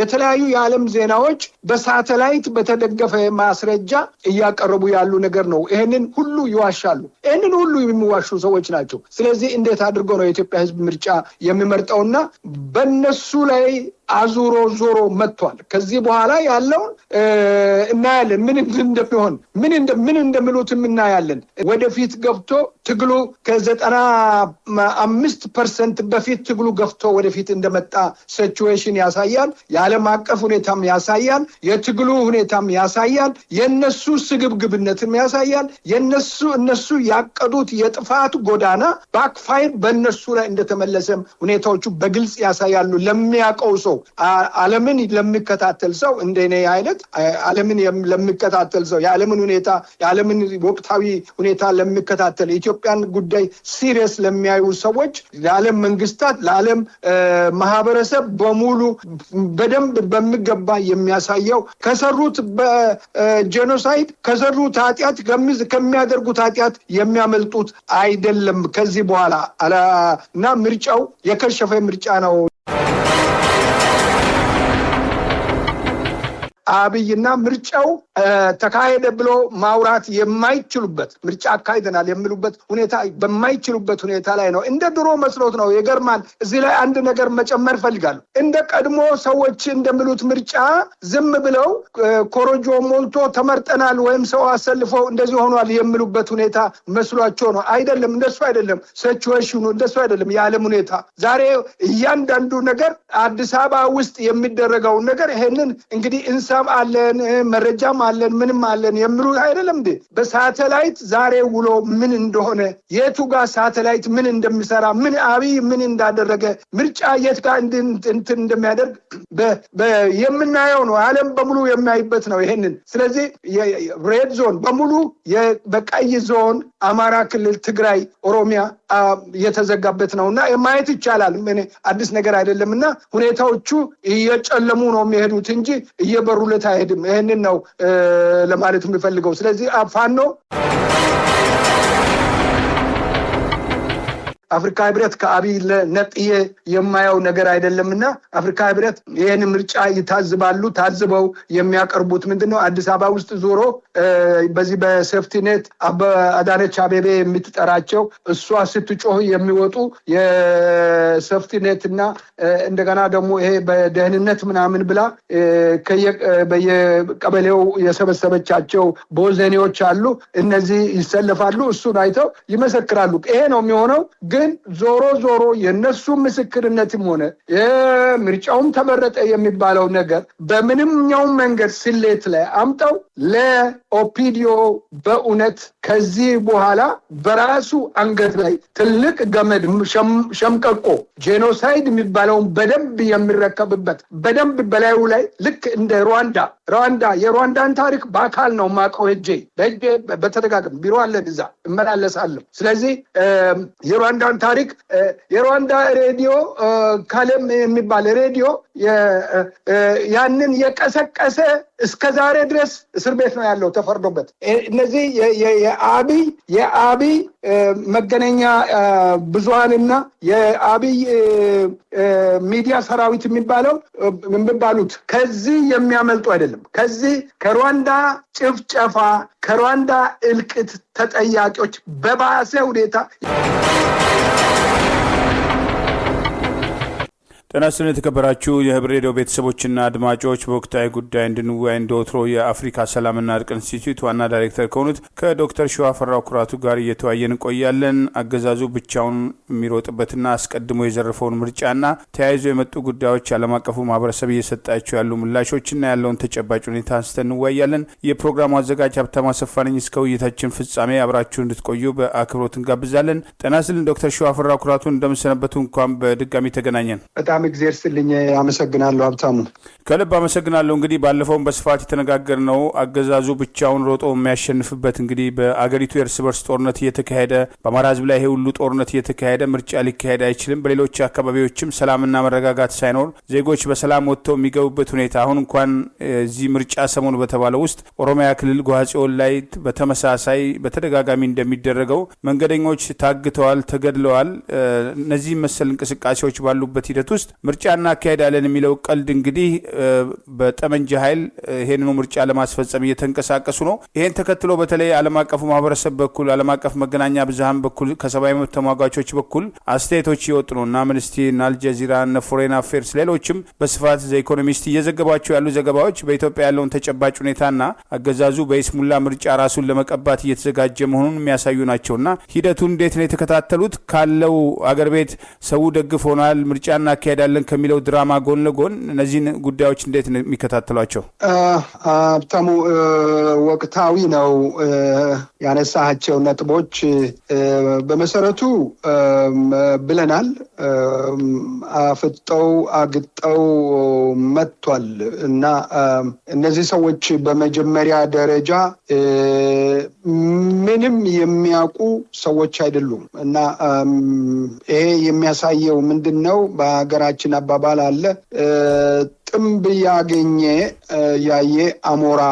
የተለያዩ የዓለም ዜናዎች በሳተላይት በተደገፈ ማስረጃ እያቀረቡ ያሉ ነገር ነው። ይሄንን ሁሉ ይዋሻሉ። ይሄንን ሁሉ የሚዋሹ ሰዎች ናቸው። ስለዚህ እንዴት አድርጎ ነው የኢትዮጵያ ሕዝብ ምርጫ የሚመርጠውና በእነሱ ላይ አዙሮ ዞሮ መጥቷል። ከዚህ በኋላ ያለውን እናያለን። ምን እንደሚሆን ምን እንደሚሉትም እናያለን። ወደፊት ገብቶ ትግሉ ከ95% በፊት ትግሉ ገፍቶ ወደፊት እንደመጣ ሲቹዌሽን ያሳያል። የዓለም አቀፍ ሁኔታም ያሳያል። የትግሉ ሁኔታም ያሳያል። የነሱ ስግብግብነትም ያሳያል። እነሱ ያቀዱት የጥፋት ጎዳና ባክፋይር በእነሱ ላይ እንደተመለሰም ሁኔታዎቹ በግልጽ ያሳያሉ። ለሚያውቀው ሰው ዓለምን ለሚከታተል ሰው እንደኔ አይነት ዓለምን ለሚከታተል ሰው የዓለምን ሁኔታ የዓለምን ወቅታዊ ሁኔታ ለሚከታተል የኢትዮጵያን ጉዳይ ሲሪየስ ለሚያዩ ሰዎች ለዓለም መንግስታት ለዓለም ማህበረሰብ በሙሉ በደንብ በሚገባ የሚያሳየው ከሰሩት በጄኖሳይድ ከሰሩት ኃጢአት ከሚያደርጉት ኃጢአት የሚያመልጡት አይደለም ከዚህ በኋላ እና ምርጫው የከሸፈ ምርጫ ነው። አብይና ምርጫው ተካሄደ ብሎ ማውራት የማይችሉበት ምርጫ አካሂደናል የሚሉበት ሁኔታ በማይችሉበት ሁኔታ ላይ ነው። እንደ ድሮ መስሎት ነው። የገርማል። እዚህ ላይ አንድ ነገር መጨመር ፈልጋለሁ። እንደ ቀድሞ ሰዎች እንደሚሉት ምርጫ ዝም ብለው ኮሮጆ ሞልቶ ተመርጠናል ወይም ሰው አሰልፈው እንደዚህ ሆኗል የሚሉበት ሁኔታ መስሏቸው ነው። አይደለም፣ እንደሱ አይደለም። ሲቹዌሽኑ እንደሱ አይደለም። የዓለም ሁኔታ ዛሬ እያንዳንዱ ነገር አዲስ አበባ ውስጥ የሚደረገው ነገር ይሄንን እንግዲህ አለን መረጃም አለን ምንም አለን የሚሉ አይደለም እንዴ? በሳተላይት ዛሬ ውሎ ምን እንደሆነ የቱ ጋር ሳተላይት ምን እንደሚሰራ ምን አብይ ምን እንዳደረገ ምርጫ የት ጋር እንትን እንደሚያደርግ የምናየው ነው። ዓለም በሙሉ የሚያይበት ነው ይሄንን። ስለዚህ ሬድ ዞን በሙሉ በቀይ ዞን አማራ ክልል፣ ትግራይ፣ ኦሮሚያ የተዘጋበት ነውና ማየት ይቻላል። ምን አዲስ ነገር አይደለምና ሁኔታዎቹ እየጨለሙ ነው የሚሄዱት እንጂ እየበሩለት አይሄድም። ይሄንን ነው ለማለት የሚፈልገው። ስለዚህ ፋኖ አፍሪካ ህብረት ከአብይ ነጥዬ የማየው ነገር አይደለምና አፍሪካ ህብረት ይሄን ምርጫ ይታዝባሉ። ታዝበው የሚያቀርቡት ምንድነው? አዲስ አበባ ውስጥ ዞሮ በዚህ በሴፍቲኔት አዳነች አቤቤ የምትጠራቸው እሷ ስትጮህ የሚወጡ የሴፍቲኔትና እንደገና ደግሞ ይሄ በደህንነት ምናምን ብላ በየቀበሌው የሰበሰበቻቸው ቦዘኔዎች አሉ። እነዚህ ይሰለፋሉ። እሱን አይተው ይመሰክራሉ። ይሄ ነው የሚሆነው። ግን ዞሮ የነሱ ምስክርነትም ሆነ ምርጫውም ተመረጠ የሚባለው ነገር በምንምኛው መንገድ ስሌት ላይ አምጠው ለኦፒዲዮ በእውነት ከዚህ በኋላ በራሱ አንገት ላይ ትልቅ ገመድ ሸምቀቆ ጄኖሳይድ የሚባለውን በደንብ የሚረከብበት በደንብ በላዩ ላይ ልክ እንደ ሩዋንዳ የሩዋንዳን ታሪክ በአካል ነው ማቀው ሄጄ በተደጋጋሚ ቢሮ አለን እዛ እመላለሳለሁ። ስለዚህ የሩዋንዳን ታሪክ የሩዋንዳ ሬዲዮ ካለም የሚባል ሬዲዮ ያንን የቀሰቀሰ እስከ ዛሬ ድረስ እስር ቤት ነው ያለው ተፈርዶበት። እነዚህ የአብይ መገናኛ ብዙሃንና የአብይ ሚዲያ ሰራዊት የሚባሉት ከዚህ የሚያመልጡ አይደለም። ከዚህ ከሩዋንዳ ጭፍጨፋ ከሩዋንዳ እልቅት ተጠያቂዎች በባሰ ሁኔታ ጤና ይስጥልን የተከበራችሁ የህብር ሬዲዮ ቤተሰቦችና አድማጮች፣ በወቅታዊ ጉዳይ እንድንወያይ እንደወትሮ የአፍሪካ ሰላምና እርቅ ኢንስቲትዩት ዋና ዳይሬክተር ከሆኑት ከዶክተር ሸዋፈራው ኩራቱ ጋር እየተወያየን እንቆያለን። አገዛዙ ብቻውን የሚሮጥበትና አስቀድሞ የዘረፈውን ምርጫና ተያይዞ የመጡ ጉዳዮች ዓለም አቀፉ ማህበረሰብ እየሰጣቸው ያሉ ምላሾችና ያለውን ተጨባጭ ሁኔታ አንስተን እንወያያለን። የፕሮግራሙ አዘጋጅ ሀብታሙ አሰፋ ነኝ። እስከ ውይይታችን ፍጻሜ አብራችሁ እንድትቆዩ በአክብሮት እንጋብዛለን። ጤና ይስጥልን ዶክተር ሸዋፈራው ኩራቱ፣ እንደምሰነበቱ። እንኳን በድጋሚ ተገናኘን። በጣም እግዚአብሔር ይስጥልኝ። አመሰግናለሁ ሀብታሙ። ከልብ አመሰግናለሁ። እንግዲህ ባለፈውም በስፋት የተነጋገርነው አገዛዙ ብቻውን ሮጦ የሚያሸንፍበት እንግዲህ በአገሪቱ የእርስ በርስ ጦርነት እየተካሄደ በአማራ ህዝብ ላይ ይሄ ሁሉ ጦርነት እየተካሄደ ምርጫ ሊካሄድ አይችልም። በሌሎች አካባቢዎችም ሰላምና መረጋጋት ሳይኖር ዜጎች በሰላም ወጥተው የሚገቡበት ሁኔታ አሁን እንኳን እዚህ ምርጫ ሰሞኑ በተባለው ውስጥ ኦሮሚያ ክልል ጓጽዮን ላይ በተመሳሳይ በተደጋጋሚ እንደሚደረገው መንገደኞች ታግተዋል፣ ተገድለዋል። እነዚህ መሰል እንቅስቃሴዎች ባሉበት ሂደት ውስጥ ውስጥ ምርጫ እናካሄዳለን የሚለው ቀልድ እንግዲህ በጠመንጃ ኃይል ይሄንኑ ምርጫ ለማስፈጸም እየተንቀሳቀሱ ነው። ይሄን ተከትሎ በተለይ ዓለም አቀፉ ማህበረሰብ በኩል ዓለም አቀፍ መገናኛ ብዙሃን በኩል ከሰብአዊ መብት ተሟጋቾች በኩል አስተያየቶች እየወጡ ነው እና አምነስቲ እና አልጀዚራ እና ፎሬን አፌርስ ሌሎችም በስፋት ዘ ኢኮኖሚስት እየዘገባቸው ያሉ ዘገባዎች በኢትዮጵያ ያለውን ተጨባጭ ሁኔታና አገዛዙ በይስሙላ ምርጫ ራሱን ለመቀባት እየተዘጋጀ መሆኑን የሚያሳዩ ናቸውና ሂደቱን እንዴት ነው የተከታተሉት? ካለው አገር ቤት ሰው ደግፎናል ምርጫ እናካሄዳለን ከሚለው ድራማ ጎን ለጎን እነዚህን ጉዳዮች እንዴት ነው የሚከታተሏቸው? ሀብታሙ ወቅታዊ ነው ያነሳቸው ነጥቦች። በመሰረቱ ብለናል አፍጠው አግጠው መጥቷል እና እነዚህ ሰዎች በመጀመሪያ ደረጃ ምንም የሚያውቁ ሰዎች አይደሉም እና ይሄ የሚያሳየው ምንድነው? በሀገራችን አባባል አለ ጥምብ ያገኘ ያየ አሞራ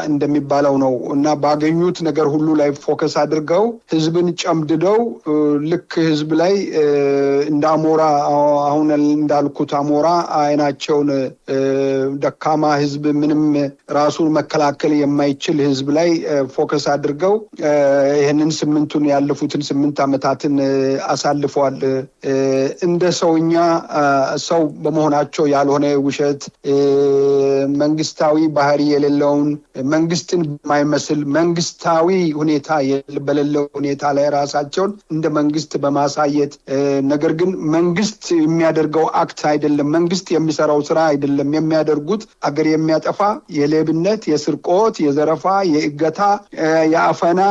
እንደሚባለው ነው እና ባገኙት ነገር ሁሉ ላይ ፎከስ አድርገው ህዝብን ጨምድደው ልክ ህዝብ ላይ እንደ አሞራ አሁን እንዳልኩት አሞራ አይናቸውን ደካማ ህዝብ ምንም ራሱን መከላከል የማይችል ህዝብ ላይ ፎከስ አድርገው ይሄንን ያለፉትን 8 ዓመታትን አሳልፈዋል። እንደ ሰውኛ ሰው በመሆናቸው ያልሆነ ውሸት መንግስታዊ ባህሪ የሌለውን መንግስትን በማይመስል መንግስታዊ ሁኔታ በሌለው ሁኔታ ላይ ራሳቸውን እንደ መንግስት በማሳየት ነገር ግን መንግስት የሚያደርገው አክት አይደለም፣ መንግስት የሚሰራው ስራ አይደለም የሚያደርጉት አገር የሚያጠፋ የሌብነት፣ የስርቆት፣ የዘረፋ፣ የእገታ፣ የአፈና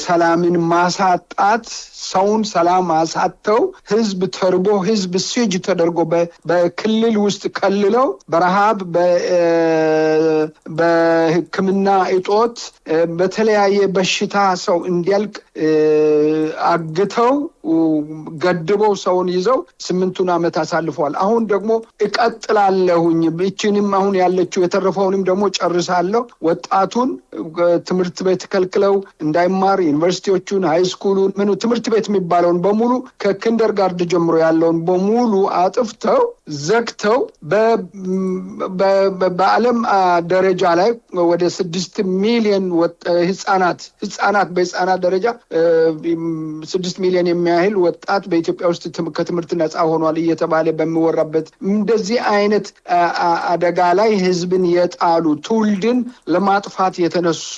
ሰላምን ማሳጣት ሰውን ሰላም አሳተው ህዝብ ተርቦ ህዝብ ሲጅ ተደርጎ በክልል ውስጥ ከልለው በረሃብ በሕክምና እጦት በተለያየ በሽታ ሰው እንዲያልቅ አግተው ገድበው ሰውን ይዘው 8 ዓመት አሳልፈዋል። አሁን ደግሞ እቀጥላለሁኝ እቺንም አሁን ያለችው የተረፈውንም ደግሞ ጨርሳለሁ። ወጣቱን ትምህርት ቤት ከልክለው እንዳይማር ዩኒቨርሲቲዎቹን ሃይስኩሉን ትምህርት ቤት የሚባለውን በሙሉ ከኪንደርጋርድ ጀምሮ ያለውን በሙሉ አጥፍተው ዘግተው በዓለም ደረጃ ላይ ወደ 6 ሚሊዮን ህፃናት በህፃናት ደረጃ 6 ሚሊዮን የሚያህል ወጣት በኢትዮጵያ ውስጥ ከትምህርት ነፃ ሆኗል እየተባለ በሚወራበት እንደዚህ አይነት አደጋ ላይ ህዝብን የጣሉ ትውልድን ለማጥፋት የተነሱ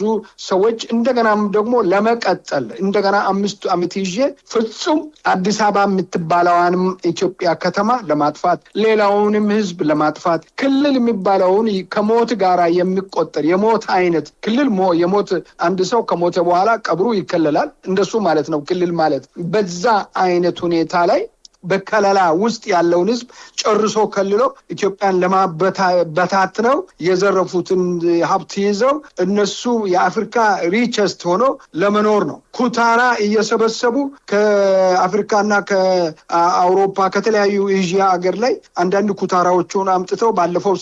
ሰዎች እንደገናም ደግሞ ለመቀጠል እንደገና 5 ዓመት ይዤ ፍጹም አዲስ አበባ የምትባለዋንም ኢትዮጵያ ከተማ ለማጥፋት ሌላውንም ህዝብ ለማጥፋት ክልል የሚባለውን ከሞት ጋራ የሚቆጠር የሞት አይነት ክልል የሞት አንድ ሰው ከሞተ በኋላ ቀብሩ ይከለላል እንደሱ ማለት ነው ክልል ማለት። በዛ አይነት ሁኔታ ላይ በከለላ ውስጥ ያለውን ህዝብ ጨርሶ ከልሎ ኢትዮጵያን ለማበታት ነው የዘረፉትን ሀብት ይዘው እነሱ የአፍሪካ ሪቸስት ሆኖ ለመኖር ነው። ኩታራ እየሰበሰቡ ከአፍሪካና ከአውሮፓ ከተለያዩ ኤዥያ ሀገር ላይ አንዳንድ ኩታራዎችን አምጥተው ባለፈው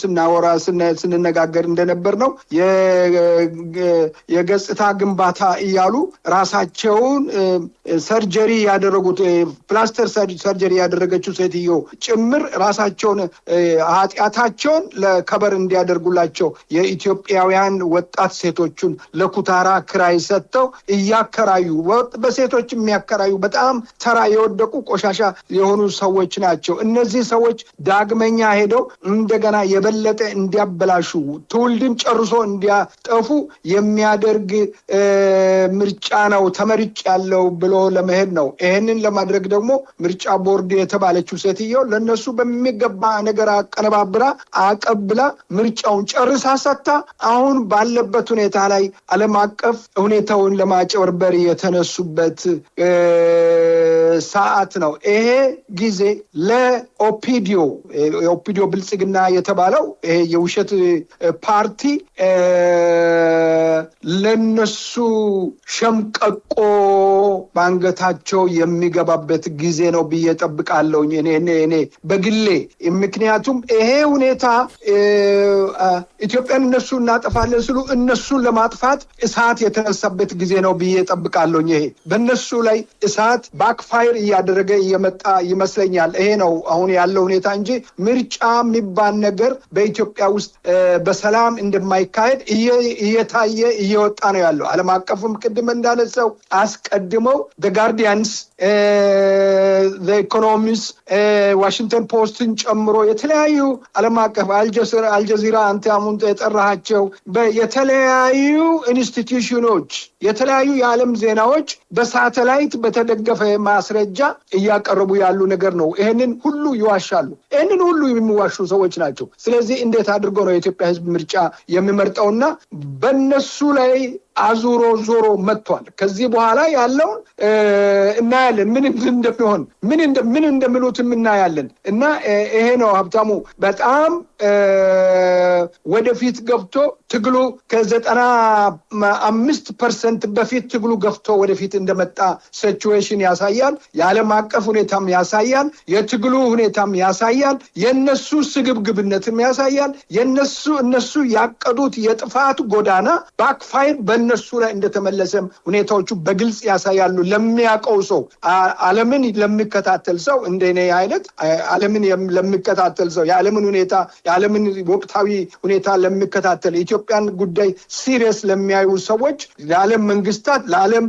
ስንነጋገር እንደነበር ነው የገጽታ ግንባታ እያሉ ራሳቸውን ሰርጀሪ ያደረጉት ፕላስተር ሰርጀሪ ያደረገችው ሴትዮ ጭምር ራሳቸውን ኃጢአታቸውን ለከበር እንዲያደርጉላቸው የኢትዮጵያውያን ወጣት ሴቶችን ለኩታራ ክራይ ሰጥተው እያከራዩ በሴቶች የሚያከራዩ በጣም ተራ የወደቁ ቆሻሻ የሆኑ ሰዎች ናቸው። እነዚህ ሰዎች ዳግመኛ ሄደው እንደገና የበለጠ እንዲያበላሹ ትውልድን ጨርሶ እንዲያጠፉ የሚያደርግ ምርጫ ነው ተመርጭ ያለው ብሎ ለመሄድ ነው። ይሄንን ለማድረግ ደግሞ ምርጫ ቦርድ የተባለችው ሴትዮ ለነሱ በሚገባ ነገር አቀነባብራ አቀብላ ምርጫውን ጨርሳ ሰጥታ አሁን ባለበት ሁኔታ ላይ ዓለም አቀፍ ሁኔታውን ለማጨበርበር የተነሱበት ሰዓት ነው። ይሄ ጊዜ ለኦፒዲዮ ብልጽግና የተባለው ይሄ የውሸት ፓርቲ ለነሱ ሸምቀቆ ባንገታቸው የሚገባበት ጊዜ ነው ብዬ ጠብቃለሁ እኔ በግሌ። ምክንያቱም ይሄ ሁኔታ ኢትዮጵያን እነሱ እናጠፋለን ስሉ እነሱን ለማጥፋት እሳት የተነሳበት ጊዜ ነው ብዬ ጠብቃለሁ። ይሄ በእነሱ ላይ እሳት ባክፋየር ባክፋየር እያደረገ እየመጣ ይመስለኛል። ይሄ ነው አሁን ያለው ሁኔታ እንጂ ምርጫ የሚባል ነገር በኢትዮጵያ ውስጥ በሰላም እንደማይካሄድ እየታየ እየወጣ ነው ያለው። ዓለም አቀፍም ቅድም እንዳነሳው አስቀድመው the Guardians the Economist ዋሽንግተን ፖስትን ጨምሮ የተለያዩ ዓለም አቀፍ አልጀዚራ አንተ አሁን የጠራሃቸው የተለያዩ ኢንስቲትዩሽኖች የተለያዩ የዓለም ዜናዎች በሳተላይት በተደገፈ ማስረጃ እያቀረቡ ያሉ ነገር ነው። ይሄንን ሁሉ ይዋሻሉ። ይሄንን ሁሉ የሚዋሹ ሰዎች ናቸው። ስለዚህ እንዴት አድርጎ ነው የኢትዮጵያ ሕዝብ ምርጫ የሚመርጠውና በእነሱ ላይ አዙሮ ዞሮ መጥቷል። ከዚህ በኋላ ያለውን እናያለን። ምን እንደሚሆን ምን እንደሚሉትም እናያለን። እና ይሄ ነው ሀብታሙ በጣም ወደፊት ገብቶ ትግሉ ከ95% በፊት ትግሉ ገፍቶ ወደፊት እንደመጣ ሲቹዌሽን ያሳያል። የዓለም አቀፍ ሁኔታም ያሳያል። የትግሉ ሁኔታም ያሳያል። የነሱ ስግብግብነትም ያሳያል። እነሱ ያቀዱት የጥፋት ጎዳና ባክፋይር በእነሱ ላይ እንደተመለሰም ሁኔታዎቹ በግልጽ ያሳያሉ። ለሚያውቀው ሰው ዓለምን ለሚከታተል ሰው እንደኔ አይነት ዓለምን ለሚከታተል ሰው የዓለምን ሁኔታ የዓለምን ወቅታዊ ሁኔታ ለሚከታተል የኢትዮጵያን ጉዳይ ሲሪየስ ለሚያዩ ሰዎች ለዓለም መንግስታት ለዓለም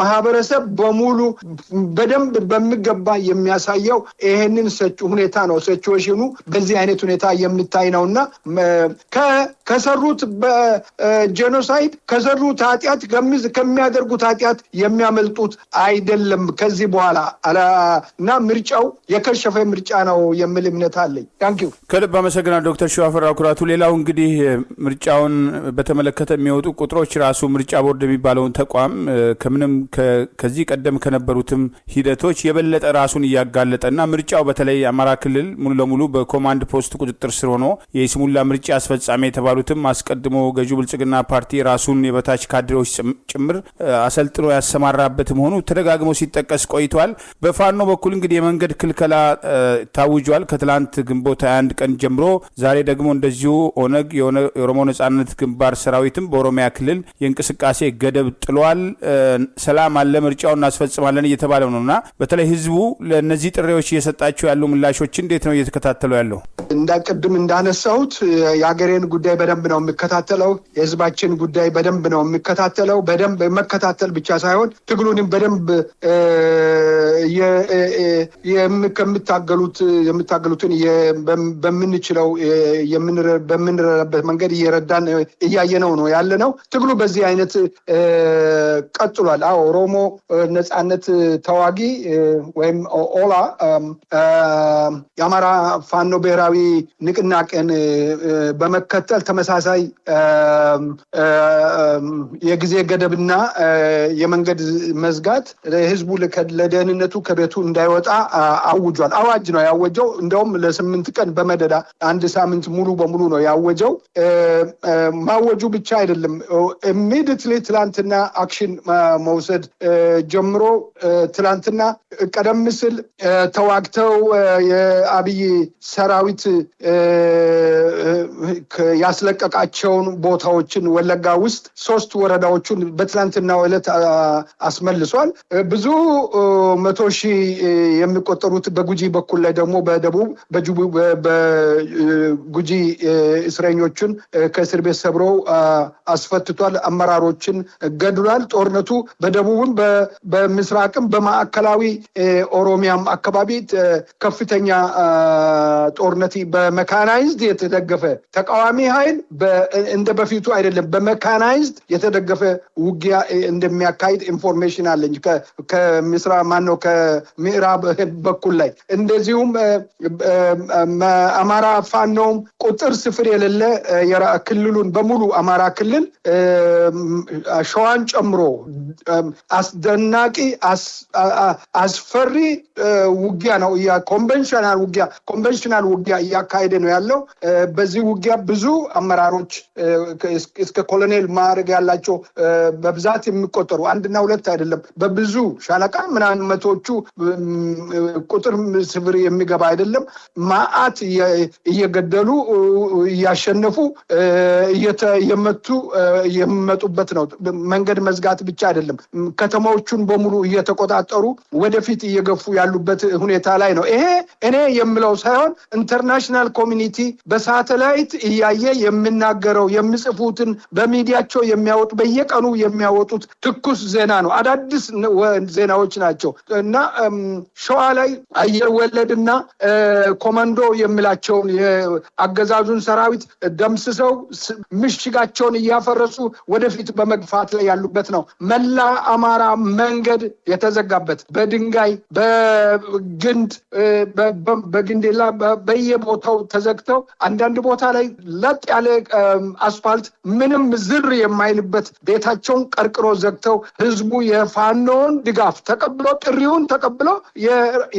ማህበረሰብ በሙሉ በደንብ በሚገባ የሚያሳየው ይሄንን ሁኔታ ነው። ሲቹዌሽኑ በዚህ አይነት ሁኔታ የሚታይ ነውና ከሰሩት በጄኖሳይድ ከሰሩት ኃጢአት ከሚያደርጉት ኃጢአት የሚያመልጡት አይደለም ከዚህ በኋላ እና ምርጫው የከሸፈ ምርጫ ነው የሚል እምነት አለኝ። ታንኪዩ። ከልብ አመሰግናለሁ ዶክተር ሸዋፈራው ኩራቱ። ሌላው እንግዲህ ምርጫውን በተመለከተ የሚወጡ ቁጥሮች ራሱ ምርጫ ቦርድ የሚባለውን ተቋም ከምንም ከዚህ ቀደም ከነበሩትም ሂደቶች የበለጠ ራሱን እያጋለጠና ምርጫው በተለይ አማራ ክልል ሙሉ ለሙሉ በኮማንድ ፖስት ቁጥጥር ስር ሆኖ የስሙላ ምርጫ አስፈጻሚ የተባሉትም አስቀድሞ ገዢው ብልጽግና ፓርቲ ራሱን የበታች ካድሬዎች ጭምር አሰልጥኖ ያሰማራበት መሆኑ ተደጋግሞ ሲጠቀስ ቆይቷል። በፋኖ በኩል እንግዲህ የመንገድ ክልከላ ታውጇል ከትላንት ግንቦት 21 ቀን ጀምሮ። ዛሬ ደግሞ እንደዚሁ ኦነግ የኦሮሞ ነጻነት ግንባር ሰራዊትም በኦሮሚያ ክልል የእንቅስቃሴ ገደብ ጥሏል። ሰላም አለ፣ ምርጫውን እናስፈጽማለን እየተባለ ነውና በተለይ ህዝቡ ለነዚህ ጥሪዎች እየሰጣቸው ያሉ ምላሾች እንዴት ነው እየተከታተሉ ያለው? እንዳቀድም እንዳነሳሁት የሀገሬን ጉዳይ በደንብ ነው የሚከታተለው። የህዝባችን ጉዳይ በደንብ ነው የሚከታተለው። በደንብ መከታተል ብቻ ሳይሆን ትግሉንም በደንብ የምታገሉትን በምንችለው በምንረዳበት መንገድ እየረዳን እያየነው ነው ያለነው። ትግሉ በዚህ አይነት ቀጥሏል። ኦሮሞ ነጻነት ተዋጊ ወይም ኦላ የአማራ ፋኖ ብሔራዊ ንቅናቄን በመከተል ተመሳሳይ የጊዜ ገደብና የመንገድ መዝጋት ህዝቡ ለደህንነቱ ከቤቱ እንዳይወጣ አውጇል። አዋጅ ነው ያወጀው። እንደውም ለ8 ቀን በመደዳ አንድ ሳምንት ሙሉ በሙሉ ነው ያወጀው። ማወጁ ብቻ አይደለም፣ ኢሚዲየትሊ ትላንትና አክሽን መውሰድ ጀምሮ ትላንትና ቀደም ሲል ተዋግተው የአብይ ሰራዊት ያስለቀቃቸውን ቦታዎችን ወለጋ ውስጥ 3 ወረዳዎችን በትላንትናው ዕለት አስመልሷል። ብዙ 100,000 የሚቆጠሩት በጉጂ በኩል ላይ ደግሞ በጉጂ እስረኞችን ከእስር ቤት ሰብረው አስፈትቷል። አመራሮችን ገድሏል። ጦርነቱ በደቡብም በምስራቅም በማዕከላዊ ኦሮሚያም አካባቢ ከፍተኛ ጦርነት በመካናይዝድ የተደገፈ ተቃዋሚ ኃይል እንደ በፊቱ አይደለም፣ በመካናይዝድ የተደገፈ ውጊያ እንደሚያካሂድ ኢንፎርሜሽን አለኝ ከምዕራብ በኩል ላይ። እንደዚሁም አማራ ፋኖም ቁጥር ስፍር የሌለ ክልሉን በሙሉ አማራ ክልል ሸዋን ጨምሮ አስደናቂ አስፈሪ ውጊያ ነው። ኮንቬንሽናል ውጊያ እያካሄደ ነው ያለው። በዚህ ውጊያ ብዙ አመራሮች እስከ ኮሎኔል ማዕረግ ያላቸው በብዛት የሚቆጠሩ 1 እና 2 አይደለም፣ በብዙ ሻለቃ ምናምን መቶቹ ቁጥር ስፍር የሚገባ አይደለም። ማአት እየገደሉ እያሸነፉ እየመቱ የሚመጡበት ነው። መንገድ መዝጋት ብቻ አይደለም፣ ከተማዎቹን በሙሉ እየተቆጣጠሩ ወደ ወደፊት እየገፉ ያሉበት ሁኔታ ላይ ነው። ይሄ እኔ የምለው ሳይሆን ኢንተርናሽናል ኮሚኒቲ በሳተላይት እያየ የሚናገረው የሚጽፉትን በሚዲያቸው የሚያወጡ በየቀኑ የሚያወጡት ትኩስ ዜና ነው። አዳዲስ ዜናዎች ናቸው እና ሸዋ ላይ አየር ወለድና ኮማንዶ የሚላቸውን የአገዛዙን ሰራዊት ደምስሰው ምሽጋቸውን እያፈረሱ ወደፊት በመግፋት ላይ ያሉበት ነው። መላ አማራ መንገድ የተዘጋበት በድንጋይ በግንድ በግንዴላ በየቦታው ተዘግተው አንዳንድ ቦታ ላይ ለጥ ያለ አስፋልት ምንም ዝር የማይልበት ቤታቸውን ቀርቅሮ ዘግተው ህዝቡ የፋኖን ድጋፍ ተቀብሎ ጥሪውን ተቀብሎ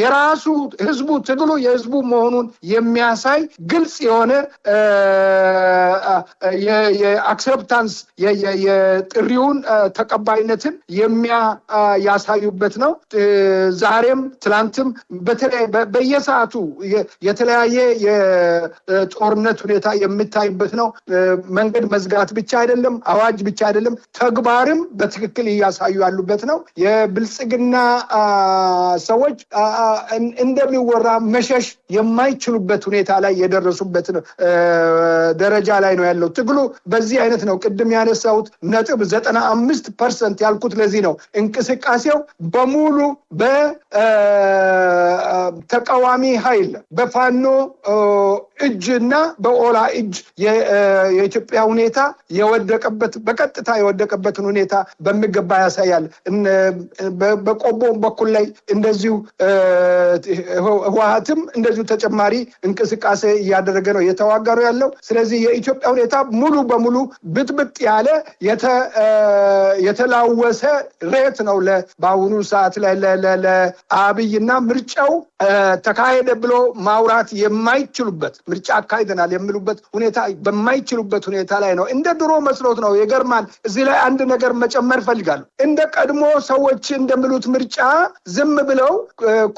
የራሱ ህዝቡ ትግሉ የህዝቡ መሆኑን የሚያሳይ ግልጽ የሆነ የአክሰፕታንስ የጥሪውን ተቀባይነትን የሚያሳዩበት ነው። ዛሬም ትላንትም በየሰዓቱ የተለያየ የጦርነት ሁኔታ የሚታይበት ነው። መንገድ መዝጋት ብቻ አይደለም፣ አዋጅ ብቻ አይደለም፣ ተግባርም በትክክል እያሳዩ ያሉበት ነው። የብልጽግና ሰዎች እንደሚወራ መሸሽ የማይችሉበት ሁኔታ ላይ የደረሱበት ደረጃ ላይ ነው ያለው። ትግሉ በዚህ አይነት ነው። ቅድም ያነሳሁት ነጥብ 95% ያልኩት ለዚህ ነው። እንቅስቃሴው በሙሉ በተቃዋሚ ኃይል በፋኖ እጅና በኦላ እጅ የኢትዮጵያ ሁኔታ የወደቀበት በቀጥታ የወደቀበትን ሁኔታ በሚገባ ያሳያል። በቆቦ በኩል ላይ እንደዚሁ ህወሓትም እንደዚሁ ተጨማሪ እንቅስቃሴ እያደረገ ነው እየተዋጋ ነው ያለው። ስለዚህ የኢትዮጵያ ሁኔታ ሙሉ በሙሉ ብጥብጥ ያለ የተላወሰ ሬት ነው በአሁኑ ሰዓት ላይ ለአብይና ምርጫው ተካሄደ ብሎ ማውራት የማይችሉበት ምርጫ አካሂደናል የሚሉበት ሁኔታ በማይችሉበት ሁኔታ ላይ ነው። እንደ ድሮ መስሎት ነው። የገርማል። እዚህ ላይ አንድ ነገር መጨመር ፈልጋለሁ። እንደ ቀድሞ ሰዎች እንደሚሉት ምርጫ ዝም ብለው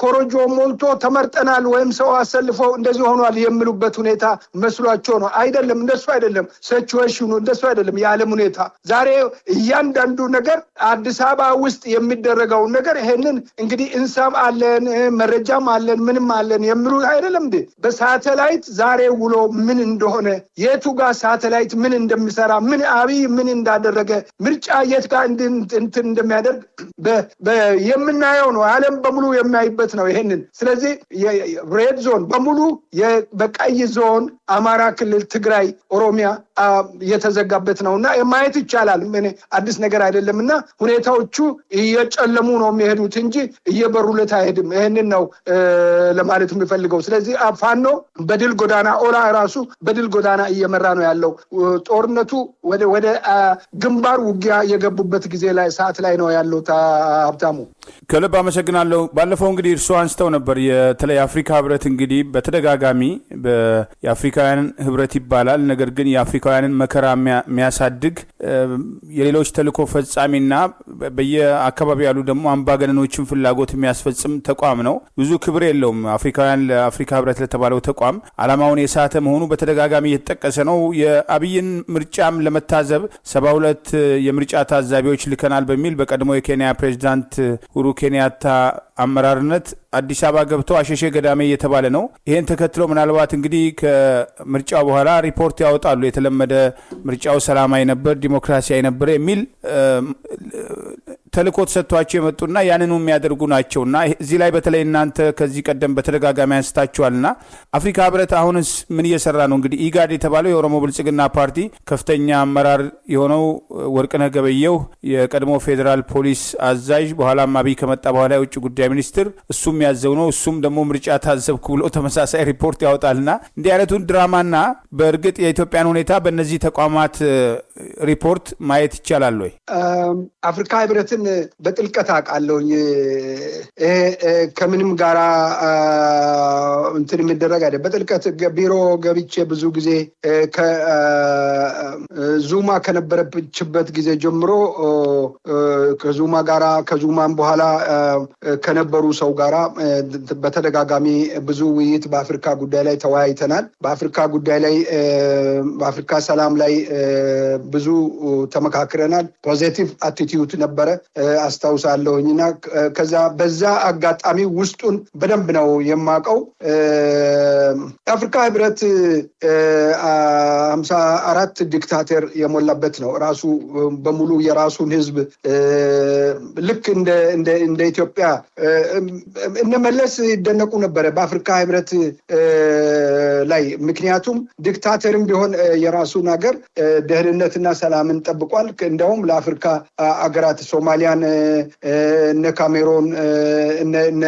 ኮሮጆ ሞልቶ ተመርጠናል ወይም ሰው አሰልፈው እንደዚህ ሆኗል የሚሉበት ሁኔታ መስሏቸው ነው። አይደለም፣ እንደሱ አይደለም። ሲቹዌሽኑ እንደሱ አይደለም። የዓለም ሁኔታ ዛሬ እያንዳንዱ ነገር አዲስ አበባ ውስጥ የሚደረገው ነገር ይሄንን እንግዲህ እንሰም አለን መረጃም አለን ምንም አለን የሚሉት አይደለም እንዴ? በሳተላይት ዛሬ ውሎ ምን እንደሆነ የቱ ጋር ሳተላይት ምን እንደሚሰራ ምን አብይ ምን እንዳደረገ ምርጫ የት ጋር እንትን እንደሚያደርግ የምናየው ነው። ዓለም በሙሉ የሚያይበት ነው ይሄንን። ስለዚህ ሬድ ዞን በሙሉ በቀይ ዞን አማራ ክልል፣ ትግራይ፣ ኦሮሚያ የተዘጋበት ነውና ማየት ይቻላል። ምን አዲስ ነገር አይደለምና ሁኔታዎቹ እየጨለሙ ነው የሚሄዱት እንጂ እየበሩለት አይሄድም። ይሄንን ነው ለማለት የሚፈልገው። ስለዚህ ፋኖ በድል ጎዳና ኦላ ራሱ በድል ጎዳና እየመራ ነው ያለው። ጦርነቱ ወደ ግንባር ውጊያ የገቡበት ጊዜ ላይ ሰዓት ላይ ነው ያለው። ሀብታሙ ከልብ አመሰግናለሁ። ባለፈው እንግዲህ እርስዎ አንስተው ነበር የተለይ አፍሪካ ህብረት እንግዲህ በተደጋጋሚ የአፍሪካውያን ህብረት ይባላል። ነገር ግን የአፍሪካውያንን መከራ የሚያሳድግ የሌሎች ተልእኮ ፈጻሚና በየአካባቢው ያሉ ደግሞ አምባገነኖችን ፍላጎት የሚያስፈጽም ተቋም ነው። ብዙ ክብር የለውም። አፍሪካውያን ለአፍሪካ ህብረት ለተባለው ተቋም ዓላማውን የሳተ መሆኑ በተደጋጋሚ እየተጠቀሰ ነው። የአብይን ምርጫም ለመታዘብ 72 የምርጫ ታዛቢዎች ልከናል በሚል በቀድሞ የኬንያ ፕሬዚዳንት ሁሩ ኬንያታ አመራርነት አዲስ አበባ ገብተው አሸሼ ገዳሜ እየተባለ ነው። ይሄን ተከትሎ ምናልባት እንግዲህ ከምርጫው በኋላ ሪፖርት ያወጣሉ። የተለመደ ምርጫው ሰላማዊ ነበር፣ ዲሞክራሲያዊ ነበር የሚል ተልእኮ ተሰጥቷቸው የመጡና ያንኑ የሚያደርጉ ናቸውና እዚህ ላይ በተለይ እናንተ ከዚህ ቀደም በተደጋጋሚ አንስታችኋልና አፍሪካ ህብረት አሁንስ ምን እየሰራ ነው? እንግዲህ ኢጋድ የተባለው የኦሮሞ ብልጽግና ፓርቲ ከፍተኛ አመራር የሆነው ወርቅነህ ገበየሁ የቀድሞ ፌዴራል ፖሊስ አዛዥ በኋላም አብይ ከመጣ በኋላ የውጭ ጉዳይ ሚኒስትር እሱም ያዘው ነው። እሱም ደግሞ ምርጫ ታዘብኩ ብሎ ተመሳሳይ ሪፖርት ያወጣልና እንዲህ አይነቱን ድራማና በእርግጥ የኢትዮጵያን ሁኔታ በእነዚህ ተቋማት ሪፖርት ማየት ይቻላል ወይ? አፍሪካ ህብረትን በጥልቀት አውቃለሁኝ። ከምንም ጋራ እንትን የሚደረግ አይደል። በጥልቀት ቢሮ ገብቼ ብዙ ጊዜ ከዙማ ከነበረችበት ጊዜ ጀምሮ ከዙማ ጋራ ከዙማም በኋላ ከነበሩ ሰው ጋራ በተደጋጋሚ ብዙ ውይይት በአፍሪካ ጉዳይ ላይ ተወያይተናል። በአፍሪካ ጉዳይ ላይ በአፍሪካ ሰላም ላይ ብዙ ተመካክረናል። ፖዚቲቭ አቲቲዩድ ነበረ አስታውሳለሁኝና ከዛ በዛ አጋጣሚ አጋጣሚ ውስጡን በደንብ ነው የማውቀው። የአፍሪካ ህብረት 54 ዲክታተር የሞላበት ነው። ራሱ በሙሉ የራሱን ህዝብ ልክ እንደ ኢትዮጵያ እነመለስ ይደነቁ ነበረ በአፍሪካ ህብረት ላይ። ምክንያቱም ዲክታተርም ቢሆን የራሱን ሀገር ደህንነትና ሰላምን ጠብቋል። እንደውም ለአፍሪካ አገራት ሶማሊያን፣ እነ ካሜሮን፣ እነ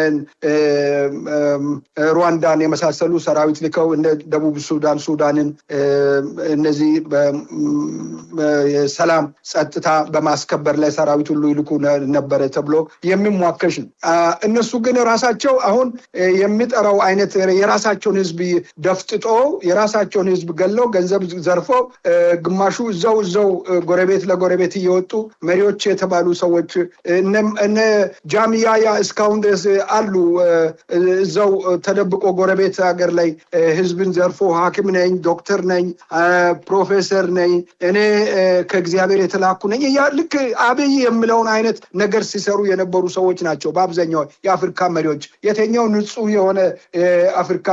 ሩዋንዳን የመሳሰሉ ሰራዊት ልከው እነ ደቡብ ሱዳንን እነዚህ የሰላም ጸጥታ በማስከበር ላይ ሰራዊት ሁሉ ይልኩ ነበረ ተብሎ የሚሟከሽ ነው። እነሱ ግን ራሳቸው አሁን የሚጠራው አይነት የራሳቸውን ህዝብ ደፍጥጦ የራሳቸውን ህዝብ ገለው ገንዘብ ዘርፎ ግማሹ እዛው ጎረቤት ለጎረቤት እየወጡ መሪዎች የተባሉ ሰዎች እነ ጃሚያያ እስካሁን ድረስ አሉ። እዛው ተደብቆ ጎረቤት ሀገር ላይ ህዝብን ዘርፎ ሐኪም ነኝ፣ ዶክተር ነኝ፣ ፕሮፌሰር ነኝ፣ እኔ ከእግዚአብሔር የተላኩ ነኝ ልክ አብይ የሚለውን አይነት ነገር ሲሰሩ የነበሩ ሰዎች ናቸው በአብዛኛው የአፍሪካ መሪዎች። የትኛው ንጹህ የሆነ አፍሪካ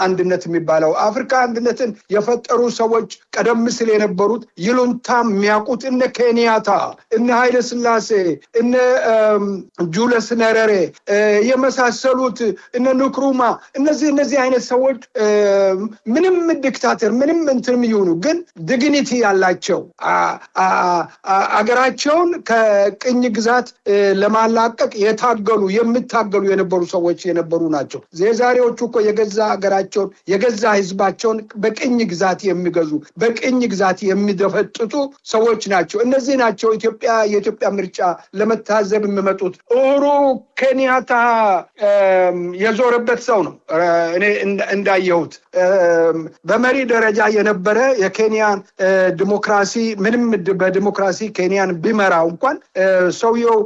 አንድነት የሚባለው? አፍሪካ አንድነትን የፈጠሩ ሰዎች ቀደም ሲል የነበሩት ይሉንታ የሚያውቁት እነ ኬንያታ፣ እነ ኃይለ ሥላሴ፣ እነ ጁለስ ነረሬ የመሳሰሉት እነ ንክሩማ፣ እነዚህ አይነት ሰዎች ምንም ዲክታተር ምንም እንትም ይሁኑ ግን ዲግኒቲ ያላቸው አገራቸውን ከቅኝ ግዛት ለማላቀቅ የሚታገሉ የነበሩ ሰዎች የነበሩ ናቸው። የዛሬዎቹ እኮ የገዛ አገራቸውን የገዛ ህዝባቸውን በቅኝ ግዛት የሚገዙ በቅኝ ግዛት የሚደፈጥጡ ሰዎች ናቸው። እነዚህ ናቸው የኢትዮጵያ ምርጫ ለመታዘብ የሚመጡት። ኡሁሩ ኬንያታ የዞረበት ሰው ነው። እኔ እንዳየሁት በመሪ ደረጃ የነበረ የኬንያን ዲሞክራሲ ምንም በዲሞክራሲ ኬንያን ቢመራው እንኳን ሰውየው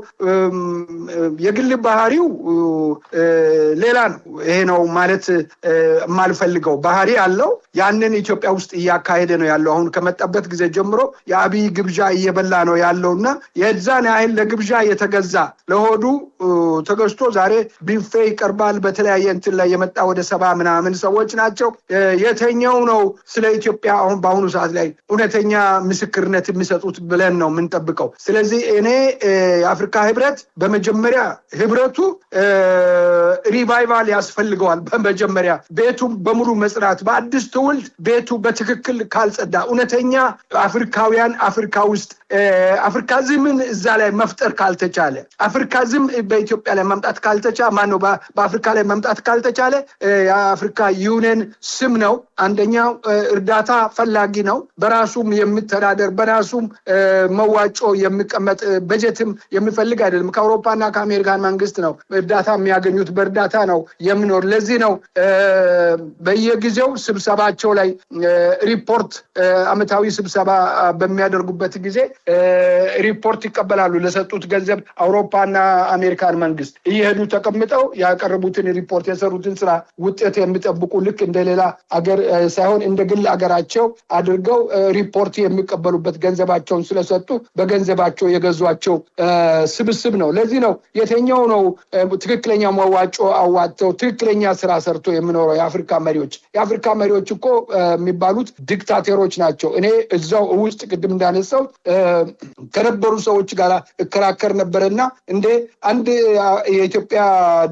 የግል ባህሪው ሌላ ነው። ይሄ ነው ማለት የማልፈልገው ባህሪ አለው። ያንን ኢትዮጵያ ውስጥ እያካሄደ ነው ያለው። አሁን ከመጣበት ጊዜ ጀምሮ የአብይ ግብዣ እየበላ ነው ያለውና የዛን ያህል ለግብዣ የተገዛ ለሆዱ ተገዝቶ ዛሬ ቢፌ ይቀርባል። በተለያየ እንትን ላይ የመጣ ወደ 70 ምናምን ሰዎች ናቸው። የተኛው ነው ስለ ኢትዮጵያ አሁን በአሁኑ ሰዓት ላይ እውነተኛ ምስክርነት የሚሰጡት ብለን ነው የምንጠብቀው። ስለዚህ እኔ የአፍሪካ ህብረት በመጀመሪያ ህብረቱ ሪቫይቫል ያስፈልገዋል። በመጀመሪያ ቤቱ በሙሉ መጽዳት፣ በአዲስ ትውልድ ቤቱ በትክክል ካልጸዳ እውነተኛ አፍሪካውያን አፍሪካ ውስጥ አፍሪካዝምን እዛ ላይ መፍጠር ካልተቻለ አፍሪካዝም በኢትዮጵያ ላይ መምጣት ካልተቻለ ማነው በአፍሪካ ላይ መምጣት ካልተቻለ የአፍሪካ ዩኒየን ስም ነው። አንደኛው እርዳታ ፈላጊ ነው። በራሱም የሚተዳደር በራሱም መዋጮ የሚቀመጥ በጀትም የሚፈልግ አይደለም። ከአውሮፓና ከአሜሪካን መንግስት ነው እርዳታ የሚያገኙት። በእርዳታ ነው የሚኖር። ለዚህ ነው በየጊዜው ስብሰባቸው ላይ ሪፖርት አመታዊ ስብሰባ በሚያደርጉበት ጊዜ ሪፖርት ይቀበላሉ። ለሰጡት ገንዘብ አውሮፓና አሜሪካን መንግስት እየሄዱ ተቀምጠው ያቀረቡትን ሪፖርት የሰሩትን ስራ ውጤት የሚጠብቁ ልክ እንደሌላ አገር ሳይሆን እንደ ግል አገራቸው አድርገው ሪፖርት የሚቀበሉበት ገንዘባቸውን ስለሰጡ በገንዘባቸው የገዟቸው ስብስብ ነው። ለዚህ ነው የትኛው ነው ትክክለኛ መዋጮ አዋጥተው ትክክለኛ ስራ ሰርቶ የሚኖረው የአፍሪካ መሪዎች እኮ የሚባሉት ዲክታተሮች ናቸው። እኔ እዛው ውስጥ ቅድም እንዳነሳው ከነበሩ ሰዎች ጋር እከራከር ነበርና እንደ አንድ የኢትዮጵያ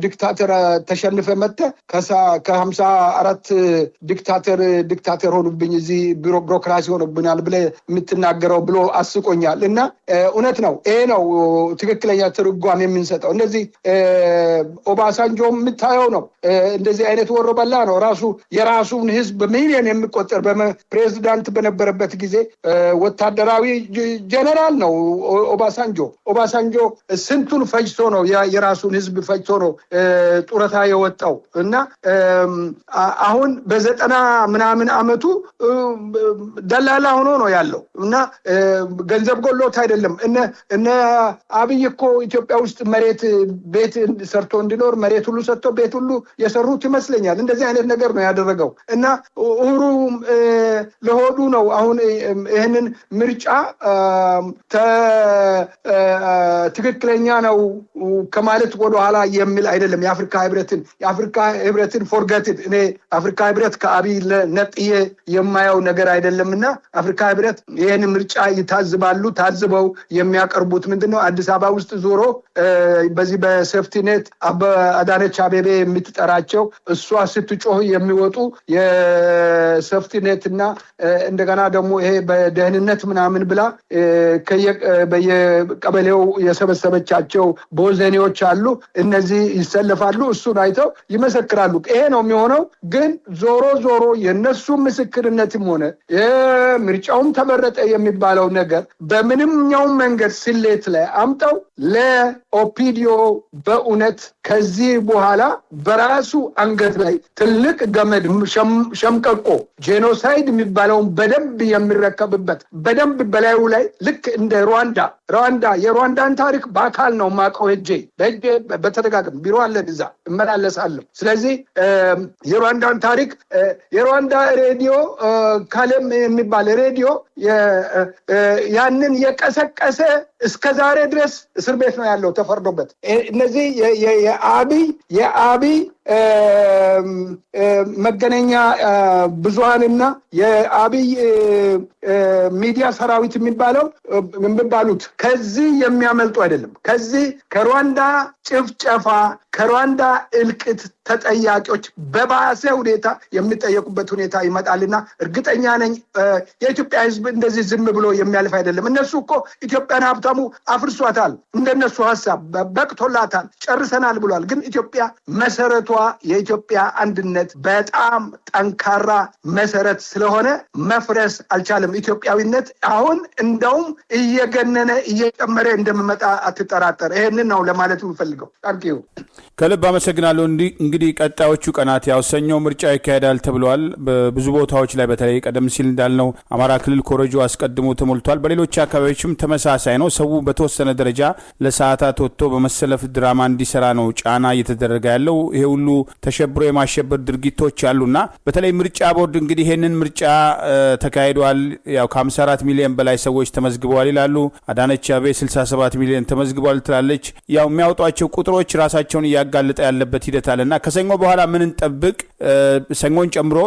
ዲክታተር ተሸንፈ መተ ከ54 ዲክታተር ሆኑብኝ እዚህ ቢሮክራሲ ሆኖብናል ብለ የምትናገረው ብሎ አስቆኛል። እና እውነት ነው። ይሄ ነው ትክክለኛ ትርጓሜ የምንሰጠው። እንደዚህ ኦባሳንጆ የምታየው ነው። እንደዚህ አይነት ወሮበላ ነው። የራሱን ህዝብ በሚሊዮን የሚቆጠር ፕሬዝዳንት በነበረበት ጊዜ ወታደራዊ ጀነራል ነው ኦባሳንጆ ስንቱን ፈጅቶ ነው የራሱን ህዝብ ፈጅቶ ነው ጡረታ የወጣው። እና አሁን በ90 ምናምን አመቱ ደላላ ሆኖ ነው ያለው። እና ገንዘብ ጎሎት አይደለም። እነ አብይ እኮ ኢትዮጵያ ውስጥ ቤት ሰርቶ እንዲኖር መሬት ሁሉ ሰጥቶ ቤት ሁሉ የሰሩት ይመስለኛል። እንደዚህ አይነት ነገር ነው ያደረገው። እና ኡሁሩ ለሆዱ ነው አሁን ይህንን ምርጫ ትክክለኛ ነው ከማለት ወደኋላ የሚል አይደለም። የአፍሪካ ህብረትን ፎርገትድ እኔ አፍሪካ ህብረት ከአብይ ነጥዬ የማየው ነገር አይደለምና አፍሪካ ህብረት ይህን ምርጫ ይታዝባሉ። ታዝበው የሚያቀርቡት ምንድነው? አዲስ አበባ ውስጥ ዞሮ በዚህ በሴፍቲኔት አዳነች አቤቤ የምትጠራቸው እሷ ስትጮህ የሚወጡ የሴፍቲኔትና እንደገና ደግሞ ይሄ በደህንነት ምናምን ብላ በየቀበሌው የሰበሰበቻቸው ቦዘኔዎች አሉ። እነዚህ ይሰለፋሉ። እሱን አይተው ይመሰክራሉ። ይሄ ነው የሚሆነው። ግን ዞሮ የነሱ ምስክርነትም ሆነ ምርጫውም ተመረጠ የሚባለው ነገር በምንምኛውም መንገድ ስሌት ላይ አምጠው ለኦፒዲዮ በእውነት ከዚህ በኋላ በራሱ አንገት ላይ ትልቅ ገመድ ሸምቀቆ ጄኖሳይድ የሚባለውን በደንብ የሚረከብበት በደንብ በላዩ ላይ ልክ እንደ ሩዋንዳ የሩዋንዳን ታሪክ በአካል ነው ማቀው ሄጄ በተደጋጋሚ ቢሮ አለን እዛ እመላለሳለሁ። ስለዚህ የሩዋንዳን ታሪክ የሩዋንዳ ሬዲዮ ካለም የሚባል ሬዲዮ ያንን የቀሰቀሰ እስከ ዛሬ ድረስ እስር ቤት ነው ያለው ተፈርዶበት። እነዚህ የአብይ መገናኛ ብዙሃንና የአብይ ሚዲያ ሰራዊት የሚባሉት ከዚህ የሚያመልጡ አይደለም። ከዚህ ከሩዋንዳ ጭፍጨፋ ከሩዋንዳ እልቅት ተጠያቂዎች በባሰ ሁኔታ የሚጠየቁበት ሁኔታ ይመጣልና እርግጠኛ ነኝ የኢትዮጵያ ሕዝብ እንደዚህ ዝም ብሎ የሚያልፍ አይደለም። እነሱ እኮ ኢትዮጵያን ሀብታሙ አፍርሷታል። እንደነሱ ሀሳብ በቅቶላታል፣ ጨርሰናል ብሏል። ግን ኢትዮጵያ መሰረቷ የኢትዮጵያ አንድነት በጣም ጠንካራ መሰረት ስለሆነ መፍረስ አልቻለም። ኢትዮጵያዊነት አሁን እንደውም እየገነነ እየጨመረ እንደሚመጣ አትጠራጠር። ይሄንን ነው ለማለት የምፈልገው። ታንኪዩ ከልብ አመሰግናለሁ። እንግዲህ ቀጣዮቹ ቀናት ያው ሰኞ ምርጫ ይካሄዳል ተብሏል። በብዙ ቦታዎች ላይ በተለይ ቀደም ሲል እንዳልነው አማራ ክልል ኮረጆ አስቀድሞ ተሞልቷል። በሌሎች አካባቢዎችም ተመሳሳይ ነው። ሰው በተወሰነ ደረጃ ለሰዓታት ወጥቶ በመሰለፍ ድራማ እንዲሰራ ነው ጫና እየተደረገ ያለው። ይሄ ሁሉ ተሸብሮ የማሸበር ድርጊቶች አሉና በተለይ ምርጫ ቦርድ እንግዲህ ይሄንን ምርጫ ተካሂዷል። ያው ከ54 ሚሊዮን በላይ ሰዎች ተመዝግበዋል ይላሉ። አዳነች አቤቤ 67 ሚሊዮን ተመዝግበዋል ትላለች። ያው የሚያወጧቸው ቁጥሮች ራሳቸውን እያጋለጠ ያለበት ሂደት አለና ከሰኞ በኋላ ምን እንጠብቅ? ሰኞን ጨምሮ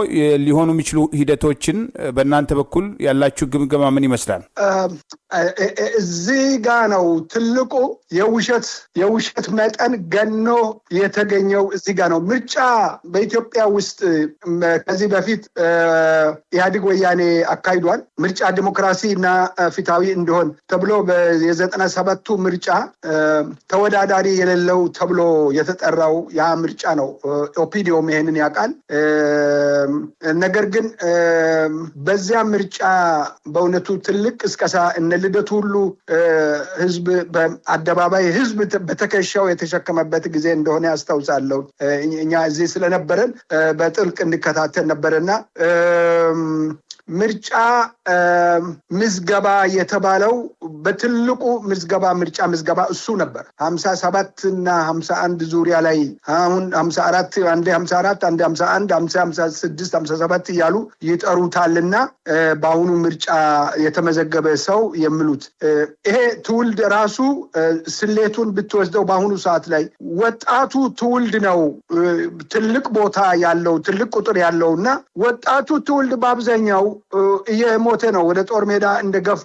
ሊሆኑ የሚችሉ ሂደቶችን በእናንተ በኩል ያላችሁ ግምገማ ምን ይመስላል? እዚህ ጋ ነው ትልቁ የውሸት መጠን ገኖ የተገኘው። እዚህ ጋ ነው ምርጫ በኢትዮጵያ ውስጥ ከዚህ በፊት ኢህአዴግ ወያኔ አካሂዷል። ምርጫ ዲሞክራሲ እና ፊታዊ እንዲሆን ተብሎ የ97ቱ ምርጫ ተወዳዳሪ የሌለው ተብሎ የተጠራው ያ ምርጫ ነው። ኦፒዲዮም ይሄንን ያውቃል። ነገር ግን በዚያ ምርጫ በእውነቱ ትልቅ ቅስቀሳ እነ ልደቱ ሁሉ ህዝብ በአደባባይ ህዝብ በተከሻው የተሸከመበት ጊዜ እንደሆነ ያስታውሳለሁ። እኛ እዚህ ስለነበረን በጥልቅ እንከታተል ነበርና ምርጫ ምዝገባ የተባለው በትልቁ ምዝገባ እሱ ነበር። 57 እና 51 ዙሪያ ላይ አሁን 54 አንዴ 54 አንዴ 51 56 57 እያሉ ይጠሩታልና በአሁኑ ምርጫ የተመዘገበ ሰው የሚሉት ይሄ ትውልድ ራሱ ስሌቱን ብትወስደው በአሁኑ ሰዓት ላይ ወጣቱ ትውልድ ነው ትልቅ ቦታ ያለው ትልቅ ቁጥር ያለውና ወጣቱ ትውልድ በአብዛኛው እየሞተ ነው። ወደ ጦር ሜዳ እንደገፍ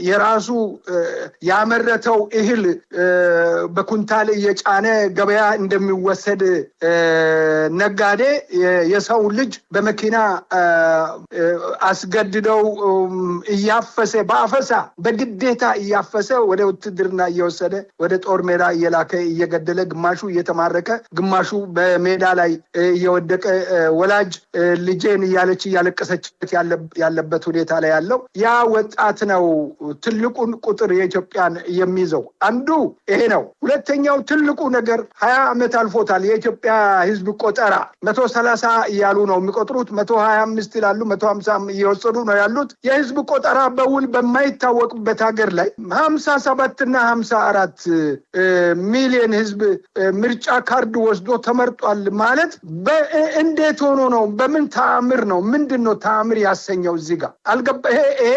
የራሱ ያመረተው እህል በኩንታል እየጫነ ገበያ እንደሚወሰድ ነጋዴ የሰው ልጅ በመኪና አስገድደው እያፈሰ በአፈሳ በግዴታ እያፈሰ ወደ ውትድርና እየወሰደ ወደ ጦር ሜዳ እየላከ እየገደለ ግማሹ እየተማረከ ግማሹ በሜዳ ላይ እየወደቀ ወላጅ ልጄን እያለች እያለቀሰችበት ያለበት ሁኔታ ላይ ያለው ያ ወጣት ነው ትልቁን ቁጥር የኢትዮጵያን የሚይዘው። አንዱ ይሄ ነው። ሁለተኛው ትልቁ ነገር 20 ዓመት አልፎታል። የኢትዮጵያ ሕዝብ ቆጠራ 130 እያሉ ነው የሚቆጥሩት፣ 125 ይላሉ፣ 150 እየወሰዱ ነው ያሉት። የሕዝብ ቆጠራ በውል በማይታወቅበት ሀገር ላይ 57 እና 54 ሚሊዮን ሕዝብ ምርጫ ካርድ ወስዶ ተመርጧል ማለት እንዴት ሆኖ ነው? በምን ተአምር ነው? ምንድነው ተአምር ያሰኘው እዚህ ጋር አልገባ። ይሄ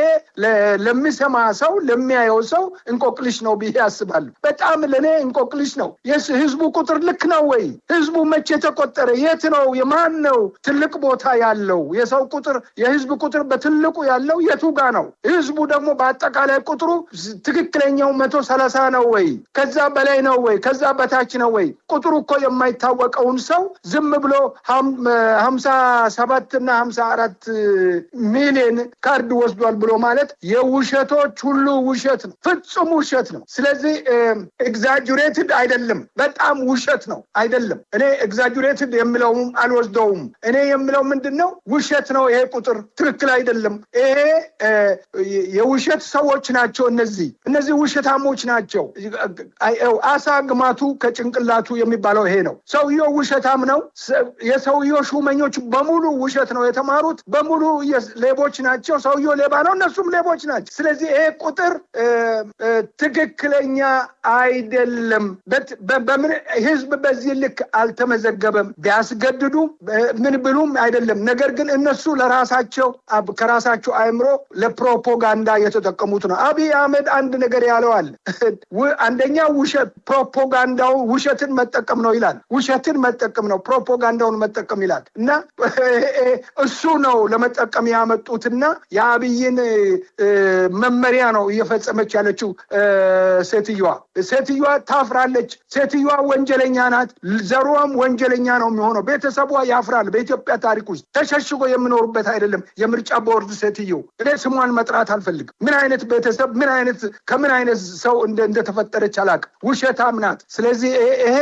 ለሚሰማ ሰው ለሚያየው ሰው እንቆቅልሽ ነው ብዬ አስባለሁ። በጣም ለኔ እንቆቅልሽ ነው። ህዝቡ ቁጥር ልክ ነው ወይ? ህዝቡ መቼ ተቆጠረ? የት ነው? የማን ነው ትልቅ ቦታ ያለው? የሰው ቁጥር የህዝብ ቁጥር በትልቁ ያለው የቱ ጋር ነው? ህዝቡ ደግሞ በአጠቃላይ ቁጥሩ ትክክለኛው 130 ነው ወይ? ከዛ በላይ ነው ወይ? ከዛ በታች ነው ወይ? ቁጥሩ እኮ የማይታወቀውን ሰው ዝም ብሎ 57 እና 54 ሚሊዮን ካርድ ወስዷል ብሎ ማለት የውሸቶች ሁሉ ውሸት ነው። ፍጹም ውሸት ነው። ስለዚህ ኤግዛጁሬትድ አይደለም፣ በጣም ውሸት ነው። አይደለም እኔ ኤግዛጁሬትድ የምለውም አልወስደውም። እኔ የምለው ምንድነው? ውሸት ነው። ይሄ ቁጥር ትክክል አይደለም። ይሄ የውሸት ሰዎች ናቸው። እነዚህ ውሸታሞች ናቸው። አሳ ግማቱ ከጭንቅላቱ የሚባለው ይሄ ነው። ሰውየው ውሸታም ነው። የሰውየው ሹመኞች በሙሉ ውሸት ነው። የተማሩት በሙሉ ሌቦች ናቸው። ሰውየው ሌባ ነው፣ እነሱም ሌቦች ናቸው። ስለዚህ ይሄ ቁጥር ትክክለኛ አይደለም። በምን ህዝብ በዚህ ልክ አልተመዘገበም። ቢያስገድዱ ምን ብሉም አይደለም። ነገር ግን እነሱ ለራሳቸው ከራሳቸው አእምሮ ለፕሮፓጋንዳ የተጠቀሙት ነው። አብይ አህመድ አንድ ነገር ያለው አለ። አንደኛ ውሸት ፕሮፓጋንዳው ውሸትን መጠቀም ነው ይላል። ውሸትን መጠቀም ነው፣ ፕሮፓጋንዳውን መጠቀም ይላል። እና እሱ ነው ለመጠቀም ያመጡትና የአብይን መመሪያ ነው እየፈጸመች ያለችው ሴትዮዋ ታፍራለች። ሴትዮዋ ወንጀለኛ ናት። ዘሯም ወንጀለኛ ነው የሚሆነው። ቤተሰቧ ያፍራል። በኢትዮጵያ ታሪክ ውስጥ ተሸሽጎ የሚኖሩበት አይደለም። የምርጫ ቦርድ ሴትዮ እኔ ስሟን መጥራት አልፈልግም። ምን አይነት ቤተሰብ ከምን አይነት ሰው እንደተፈጠረች አላውቅም። ውሸታም ናት። ስለዚህ ይሄ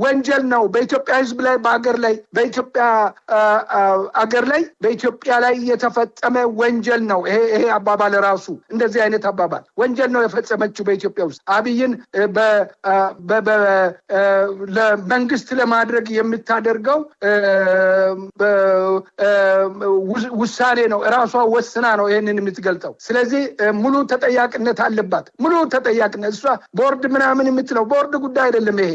ወንጀል ነው በኢትዮጵያ ህዝብ ላይ በኢትዮጵያ ላይ የተፈጸመ ወንጀል ነው። ይሄ አባባል ራሱ እንደዚህ አይነት አባባል ወንጀል ነው የፈጸመችው በኢትዮጵያ ውስጥ። አብይን ለመንግስት ለማድረግ የምታደርገው ውሳኔ ነው። ራሷ ወስና ነው ይሄንን የምትገልጠው። ስለዚህ ሙሉ ተጠያቂነት አለባት። ሙሉ ተጠያቂነት። እሷ ቦርድ ምናምን የምትለው ቦርድ ጉዳይ አይደለም። ይሄ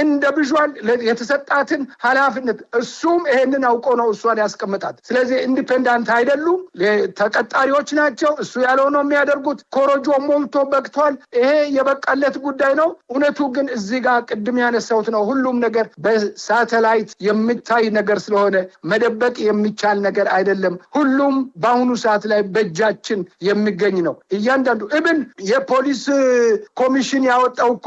እንደ ቪዥዋል የተሰጣትን ኃላፊነት እሱም ይሄንን አውቆ ነው እሷን ያስቀምጣት። ስለዚህ ኢንዲፔንዳንት አይደሉም፣ ተቀጣሪዎች ናቸው። እሱ ያለው ነው የሚያደርጉት። ኮሮጆ ሞልቶ በቅቷል። ይሄ የበቃለት ጉዳይ ነው። እውነቱ ግን እዚህ ጋር ቅድም ያነሳሁት ነው። ሁሉም ነገር በሳተላይት የሚታይ ነገር ስለሆነ መደበቅ የሚቻል ነገር አይደለም። ሁሉም በአሁኑ ሰዓት ላይ በእጃችን የሚገኝ ነው። እያንዳንዱ እብን የፖሊስ ኮሚሽን ያወጣው እኮ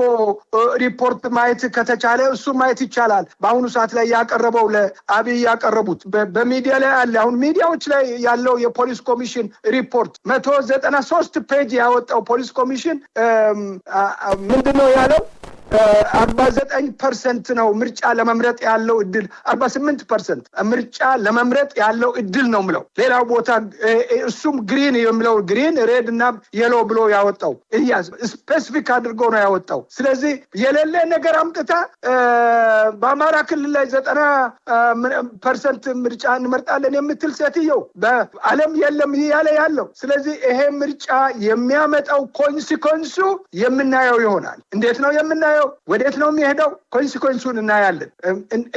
ሪፖርት ማየት ከተቻለ እሱ ማየት ይቻላል። በአሁኑ ሰዓት ላይ ያቀረበው ለአብይ ያቀረቡት በሚዲያ ላይ አለ። አሁን ሚዲያዎች ላይ ያለው የፖሊስ ኮሚሽን ሪፖርት 193 ፔጅ ያወጣው ፖሊስ ኮሚሽን ምንድነው ያለው? 49% ነው ምርጫ ለመምረጥ ያለው እድል። 48% ምርጫ ለመምረጥ ያለው እድል ነው ምለው። ሌላው ቦታ እሱም ግሪን የሚለው ግሪን፣ ሬድ እና የሎ ብሎ ያወጣው ስፔሲፊክ አድርጎ ነው ያወጣው። ስለዚህ የሌለ ነገር አምጥታ በአማራ ክልል ላይ 90% ምርጫ እንመርጣለን የምትል ሴትየው በዓለም የለም እያለ ያለው። ስለዚህ ይሄ ምርጫ የሚያመጣው ኮንሲኮንሱ የምናየው ይሆናል። እንዴት ነው የምናየው? ወዴት ነው የሚሄደው? ኮንሲኮንሱን እናያለን።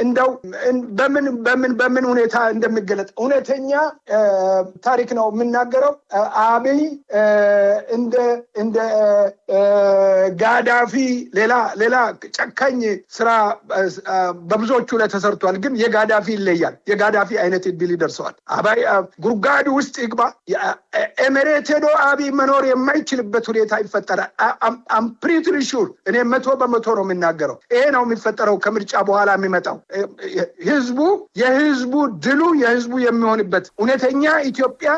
እንደው በምን ሁኔታ እንደሚገለጥ እውነተኛ ታሪክ ነው የምናገረው። አብይ እንደ ጋዳፊ ሌላ ጨካኝ ስራ በብዙዎቹ ላይ ተሰርቷል። ግን የጋዳፊ ይለያል። የጋዳፊ አይነት እድል ይደርሰዋል። አባይ ጉርጋድ ውስጥ ይግባ። ኤሜሬት ሄዶ አብይ መኖር የማይችልበት ሁኔታ ይፈጠራል። አም ፕሪቲ ሹር እኔ 100% ነው የምናገረው። ይሄ ነው የሚፈጠረው ከምርጫ በኋላ የሚመጣው የህዝቡ ድሉ የህዝቡ የሚሆንበት እውነተኛ ኢትዮጵያ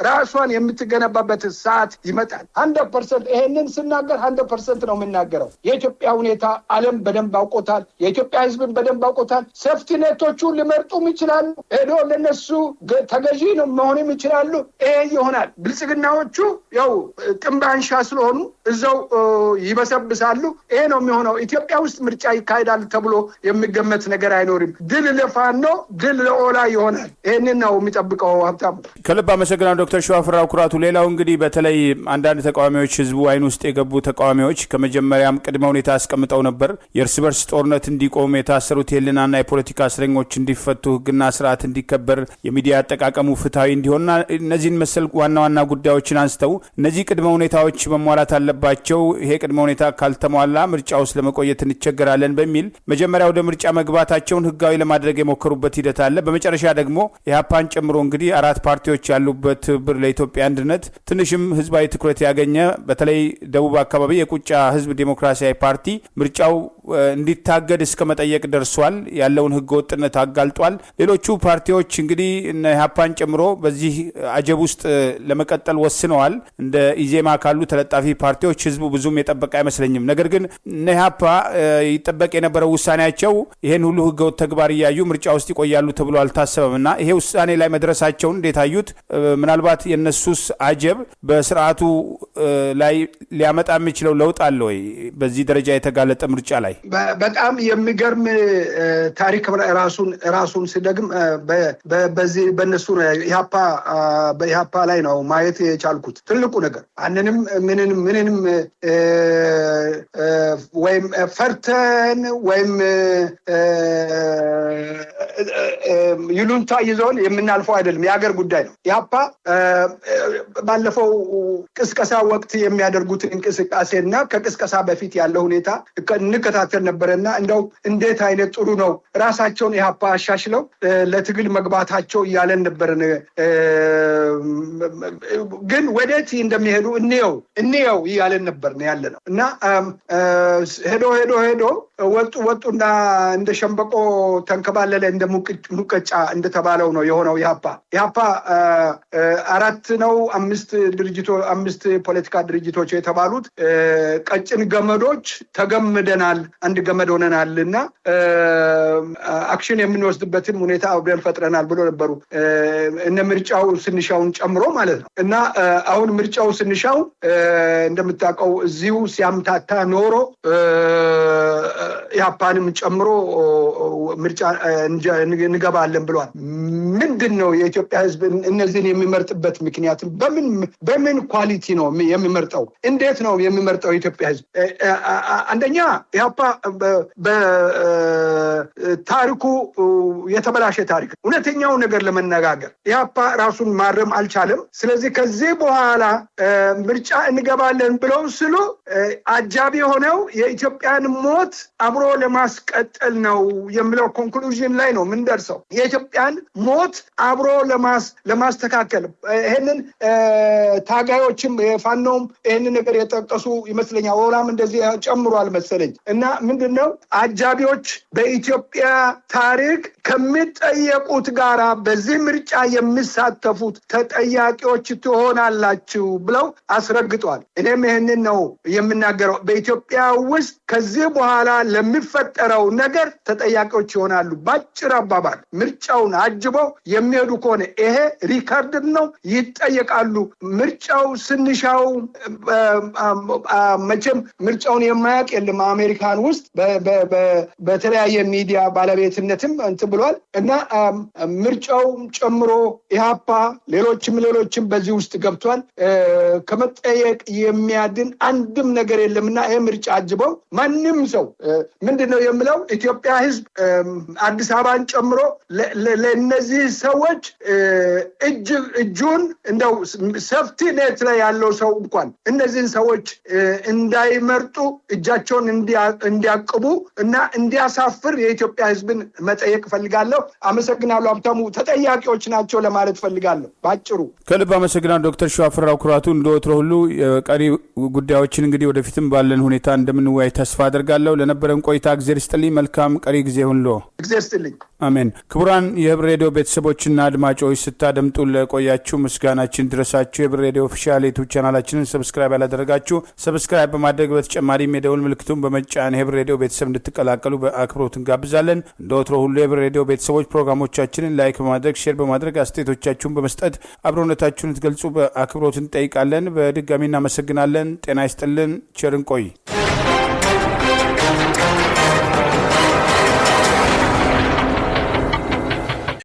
ራሷን የምትገነባበት ሰዓት ይመጣል። 100% ይሄንን ስናገር 100% ነው የምናገረው። የኢትዮጵያ ሁኔታ ዓለም በደንብ አውቆታል። የኢትዮጵያ ህዝብን በደንብ አውቆታል። ሴፍቲ ኔቶቹ ሊመርጡም ይችላሉ። ሄዶ ለነሱ ተገዢ ነው መሆንም ይችላሉ። ይሄ ይሆናል። ብልጽግናዎቹ ያው ጥንባንሻ ስለሆኑ እዛው ይበሰብሳሉ። ይሄ ነው የሚሆነው። ኢትዮጵያ ውስጥ ምርጫ ይካሄዳል ተብሎ የሚገመት ነገር አይኖርም። ድል ለፋኖ ድል ለኦላ ይሆናል። ይህንን ነው የሚጠብቀው። ሀብታሙ ከልብ አመሰግናለሁ ዶክተር ሸዋፍራው ኩራቱ። ሌላው እንግዲህ በተለይ አንዳንድ ተቃዋሚዎች ህዝቡ አይን ውስጥ የገቡ ተቃዋሚዎች ከመጀመሪያም ቅድመ ሁኔታ አስቀምጠው ነበር። የእርስ በርስ ጦርነት እንዲቆም፣ የታሰሩት የህልናና የፖለቲካ እስረኞች እንዲፈቱ፣ ህግና ስርዓት እንዲከበር፣ የሚዲያ አጠቃቀሙ ፍትሐዊ እንዲሆንና እነዚህን መሰል ዋና ዋና ጉዳዮችን አንስተው እነዚህ ቅድመ ሁኔታዎች መሟላት አለባቸው፣ ይሄ ቅድመ ሁኔታ ካልተሟላ ምርጫ ውስጥ ለመቆየት እንቸገራለን በሚል መጀመሪያ ወደ ምርጫ መግባታቸውን ህጋዊ ለማድረግ የሞከሩበት ሂደት አለ። በመጨረሻ ደግሞ ኢህአፓን ጨምሮ እንግዲህ 4 ፓርቲዎች ያሉበት ትብብር ለኢትዮጵያ አንድነት ትንሽም ህዝባዊ ትኩረት ያገኘ በተለይ ደቡብ አካባቢ የቁጫ ህዝብ ዴሞክራሲያዊ ፓርቲ ምርጫው እንዲታገድ እስከ መጠየቅ ደርሷል። ያለውን ህገወጥነት አጋልጧል። ሌሎቹ ፓርቲዎች እንግዲህ እነ ኢህአፓን ጨምሮ በዚህ አጀብ ውስጥ ለመቀጠል ወስነዋል። እንደ ኢዜማ ካሉ ተለጣፊ ፓርቲዎች ህዝቡ ብዙም የጠበቀ አይመስለኝም። ነገር ግን እነ ኢህአፓ ይጠበቅ የነበረው ውሳኔያቸው ይሄን ሁሉ ህገወጥ ተግባር እያዩ ምርጫ ውስጥ ይቆያሉ ተብሎ አልታሰበም እና ይሄ ውሳኔ ላይ መድረሳቸውን እንዴት አዩት? ምናልባት የነሱስ አጀብ በስርዓቱ ላይ ሊያመጣ የሚችለው ለውጥ አለ ወይ? በዚህ ደረጃ የተጋለጠ ምርጫ ላይ በጣም የሚገርም ታሪክ ራሱን ሲደግም በዚህ በነሱ በኢህአፓ ላይ ነው ማየት የቻልኩት። ትልቁ ነገር ምንንም ወይም ፈርተን ወይም ይሉንታ ይዞን የምናልፈው አይደለም። የሀገር ጉዳይ ነው። ኢህአፓ ባለፈው ቅስቀሳ ወቅት የሚያደርጉትን እንቅስቃሴና ከቅስቀሳ በፊት ያለው ሁኔታ እንከታተል ነበረና እንደው እንዴት አይነት ጥሩ ነው ራሳቸውን ኢህአፓ አሻሽለው ለትግል መግባታቸው እያለን ነበር። ግን ወዴት እንደሚሄዱ እንየው እያለን ነበር ያለ ነው እና ሄዶ ወጡና እንደ ሸምበቆ ተንከባለለ እንደ ሙቀጫ እንደተባለው ነው የሆነው። ኢህአፓ 5 ፖለቲካ ድርጅቶች የተባሉት ቀጭን ገመዶች ተገምደናል፣ አንድ ገመድ ሆነናልና አክሽን የምንወስድበትን ሁኔታ አብረን ፈጥረናል ብሎ ነበሩ። እነ ምርጫው ስንሻውን ጨምሮ ማለት ነው እና አሁን ምርጫው ስንሻው እንደምታውቀው እዚሁ ሲያምታታ ኖሮ ኢህአፓንም ጨምሮ ምርጫ እንገባለን ብሏል። ምንድን ነው የኢትዮጵያ ህዝብ እነዚህን የሚመርጥበት ምክንያት? በምን ኳሊቲ ነው የሚመርጠው? እንዴት ነው የሚመርጠው የኢትዮጵያ ህዝብ? አንደኛ ኢህአፓ በታሪኩ የተበላሸ ታሪክ። እውነተኛው ነገር ለመነጋገር ኢህአፓ ራሱን ማረም አልቻለም። ስለዚህ ከዚህ በኋላ ምርጫ እንገባለን ብለው ስሉ አጃቢ ሆነው የኢትዮጵያን ሞት አብሮ ለማስቀጠል ነው የሚለው ኮንክሉዥን ላይ ነው የምንደርሰው። የኢትዮጵያን ሞት አብሮ ለማስተካከል ይሄንን ታጋዮችም የፋኖም ይሄንን ነገር የጠቀሱ ይመስለኛል። ወላም እንደዚህ ጨምሯል መሰለኝ እና ምንድነው አጃቢዎች በኢትዮጵያ ታሪክ ከሚጠየቁት ጋራ በዚህ ምርጫ የሚሳተፉት ተጠያቂዎች ትሆናላችሁ ብለው አስረግጧል። እኔም ይሄንን ነው የምናገረው። በኢትዮጵያ ውስጥ ከዚህ በኋላ ለሚፈጠረው ነገር ተጠያቂዎች ይሆናሉ። ባጭር አባባል ምርጫውን አጅበው የሚሄዱ ከሆነ ይሄ ሪካርድ ነው፣ ይጠየቃሉ። ምርጫው ስንሻው መቼም ምርጫውን የማያውቅ የለም። አሜሪካን ውስጥ በተለያየ ሚዲያ ባለቤትነትም እንትን ብሏል እና ምርጫው ጨምሮ ኢህአፓ ሌሎችም በዚህ ውስጥ ገብቷል። ከመጠየቅ የሚያድን አንድም ነገር የለምና ይሄ ምርጫ አጅበው ማንም ሰው ምንድነው የምለው ኢትዮጵያ ህዝብ አዲስ አበባን ጨምሮ ለነዚህ ሰዎች እጁን እንደው ሰፍቲ ኔት ላይ ያለው ሰው እንኳን እነዚህን ሰዎች እንዳይመርጡ እጃቸውን እንዲያቅቡ እና እንዲያሳፍር የኢትዮጵያ ህዝብን መጠየቅ ፈልጋለሁ። አመሰግናለሁ ሀብታሙ። ተጠያቂዎች ናቸው ለማለት ፈልጋለሁ ባጭሩ። ከልብ አመሰግናለሁ ዶክተር ሸዋፍራው ኩራቱ። እንደወትሮ ሁሉ ቀሪ ጉዳዮችን እንግዲህ ወደፊትም ባለን ሁኔታ እንደምንወያይ ተስፋ አደርጋለሁ። ለነበረን ቆይታ እግዚአብሔር ይስጥልኝ። መልካም ቀሪ ጊዜ ሁሉ እግዚአብሔር ይስጥልኝ። አሜን። ክቡራን የህብር ሬዲዮ ቤተሰቦችና አድማጮች ስታደምጡ ለቆያችሁ ምስጋናችን ድረሳችሁ። የህብር ሬዲዮ ኦፊሻል ዩቲዩብ ቻናላችንን ሰብስክራይብ ያላደረጋችሁ ሰብስክራይብ በማድረግ በተጨማሪም የደውል ምልክቱን በመጫን የህብር ሬዲዮ ቤተሰብ እንድትቀላቀሉ በአክብሮት እንጋብዛለን። እንደወትሮ ሁሉ የህብር ሬዲዮ ቤተሰቦች ፕሮግራሞቻችንን ላይክ በማድረግ ሼር በማድረግ አስተያየቶቻችሁን በመስጠት አብሮነታችሁን ትገልጹ በአክብሮት እንጠይቃለን። በድጋሚ እናመሰግናለን። ጤና ይስጥልን። ቸር እንቆይ።